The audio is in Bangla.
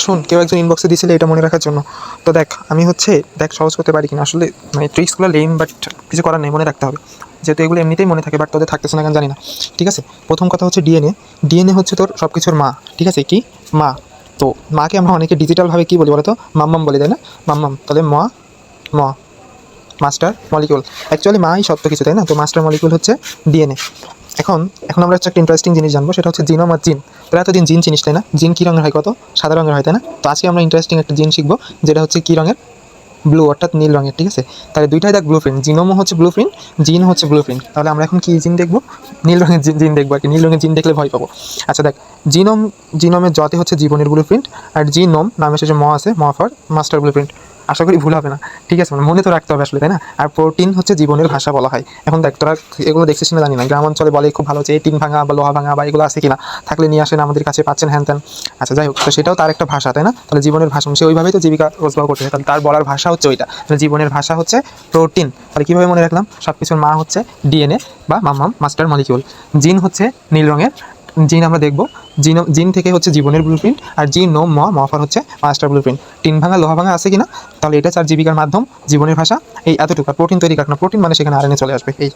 শোন, কেউ একজন ইনবক্সে দিয়েছিলে এটা মনে রাখার জন্য। তো দেখ সহজ করতে পারি কিনা আসলে, মানে ট্রিক্সগুলো লেম, বাট কিছু করার নেই, মনে রাখতে হবে। যেহেতু এগুলো এমনিতেই মনে থাকে, বাট তোদের থাকতেছে না কেন জানি না। ঠিক আছে, প্রথম কথা হচ্ছে ডিএনএ। ডিএনএ হচ্ছে তোর সব কিছুর মা। ঠিক আছে, কি মা? তো মাকে আমরা অনেকে ডিজিটালভাবে কী বলি বলো তো? মাম্মাম বলি, তাই না? মাম্মাম, তাহলে ম মাস্টার মলিকিউল। অ্যাকচুয়ালি মাই সত্য কিছু, তাই না? তো মাস্টার মলিকিউল হচ্ছে ডিএনএ। এখন এখন আমরা হচ্ছে একটা ইন্টারেস্টিং জিনিস জানবো, সেটা হচ্ছে জিনোম আর জিন। তোরা এতদিন জিন চিনিস, তাই না? জিন কী রঙের হয়, কত সাদা রঙের হয়, তাই না? তো আজকে আমরা ইন্টারেস্টিং একটা জিন শিখবো, যেটা হচ্ছে কী রঙের? ব্লু, অর্থাৎ নীল রঙের। ঠিক আছে, তাহলে দুইটাই দেখ ব্লু প্রিন্ট। জিনোমও হচ্ছে ব্লু প্রিন্ট, জিন হচ্ছে ব্লু প্রিন্ট। তাহলে আমরা এখন কি জিন দেখবো? নীল রঙের জিন দেখবো আর কি। নীল রঙের জিন দেখলে ভয় পাবো। আচ্ছা দেখ, জিনোমের জতে হচ্ছে জীবনের ব্লু প্রিন্ট, আর জিনোম নামে শেষে ম আছে, ম ফর মাস্টার ব্লু প্রিন্ট। আশা করি ভুল হবে না। ঠিক আছে, মানে মনে তো রাখতে হবে আসলে, তাই না? আর প্রোটিন হচ্ছে জীবনের ভাষা বলা হয়। এখন দেখ, তোরা এগুলো দেখছিস না জানি না, গ্রাম অঞ্চলে বলে খুব ভালো, যে টিন ভাঙা বা লোহা ভাঙা বা এগুলো আছে কিনা, থাকলে নিয়ে আসেন আমাদের কাছে, পাচ্ছেন হ্যান ত্যান। আচ্ছা যাই হোক, তো সেটাও তার একটা ভাষা, তাই না? তাহলে জীবনের ভাষা, সে ওইভাবেই তো জীবিকা রোজগার করতে হয়, তাহলে তার বলার ভাষা হচ্ছে ওইটা। তাহলে জীবনের ভাষা হচ্ছে প্রোটিন। তাহলে কীভাবে মনে রাখলাম? সব কিছুর মা হচ্ছে ডিএনএ বা মাম্মাম, মাস্টার মলিকিউল। জিন হচ্ছে নীল রঙের। জিন আমরা দেখবো, জিন থেকে হচ্ছে জীবনের ব্লুপ্রিন্ট, আর জিনোম মফার হচ্ছে মাস্টার ব্লুপ্রিন্ট। টিন ভাঙা লোহা ভাঙা আছে কিনা, তাহলে এটা চার জীবিকার মাধ্যম, জীবনের ভাষা, এই এতটুকু। আর প্রোটিন তৈরি কারখানা, প্রোটিন মানে সেখানে আরএনএ চলে আসবে, এই।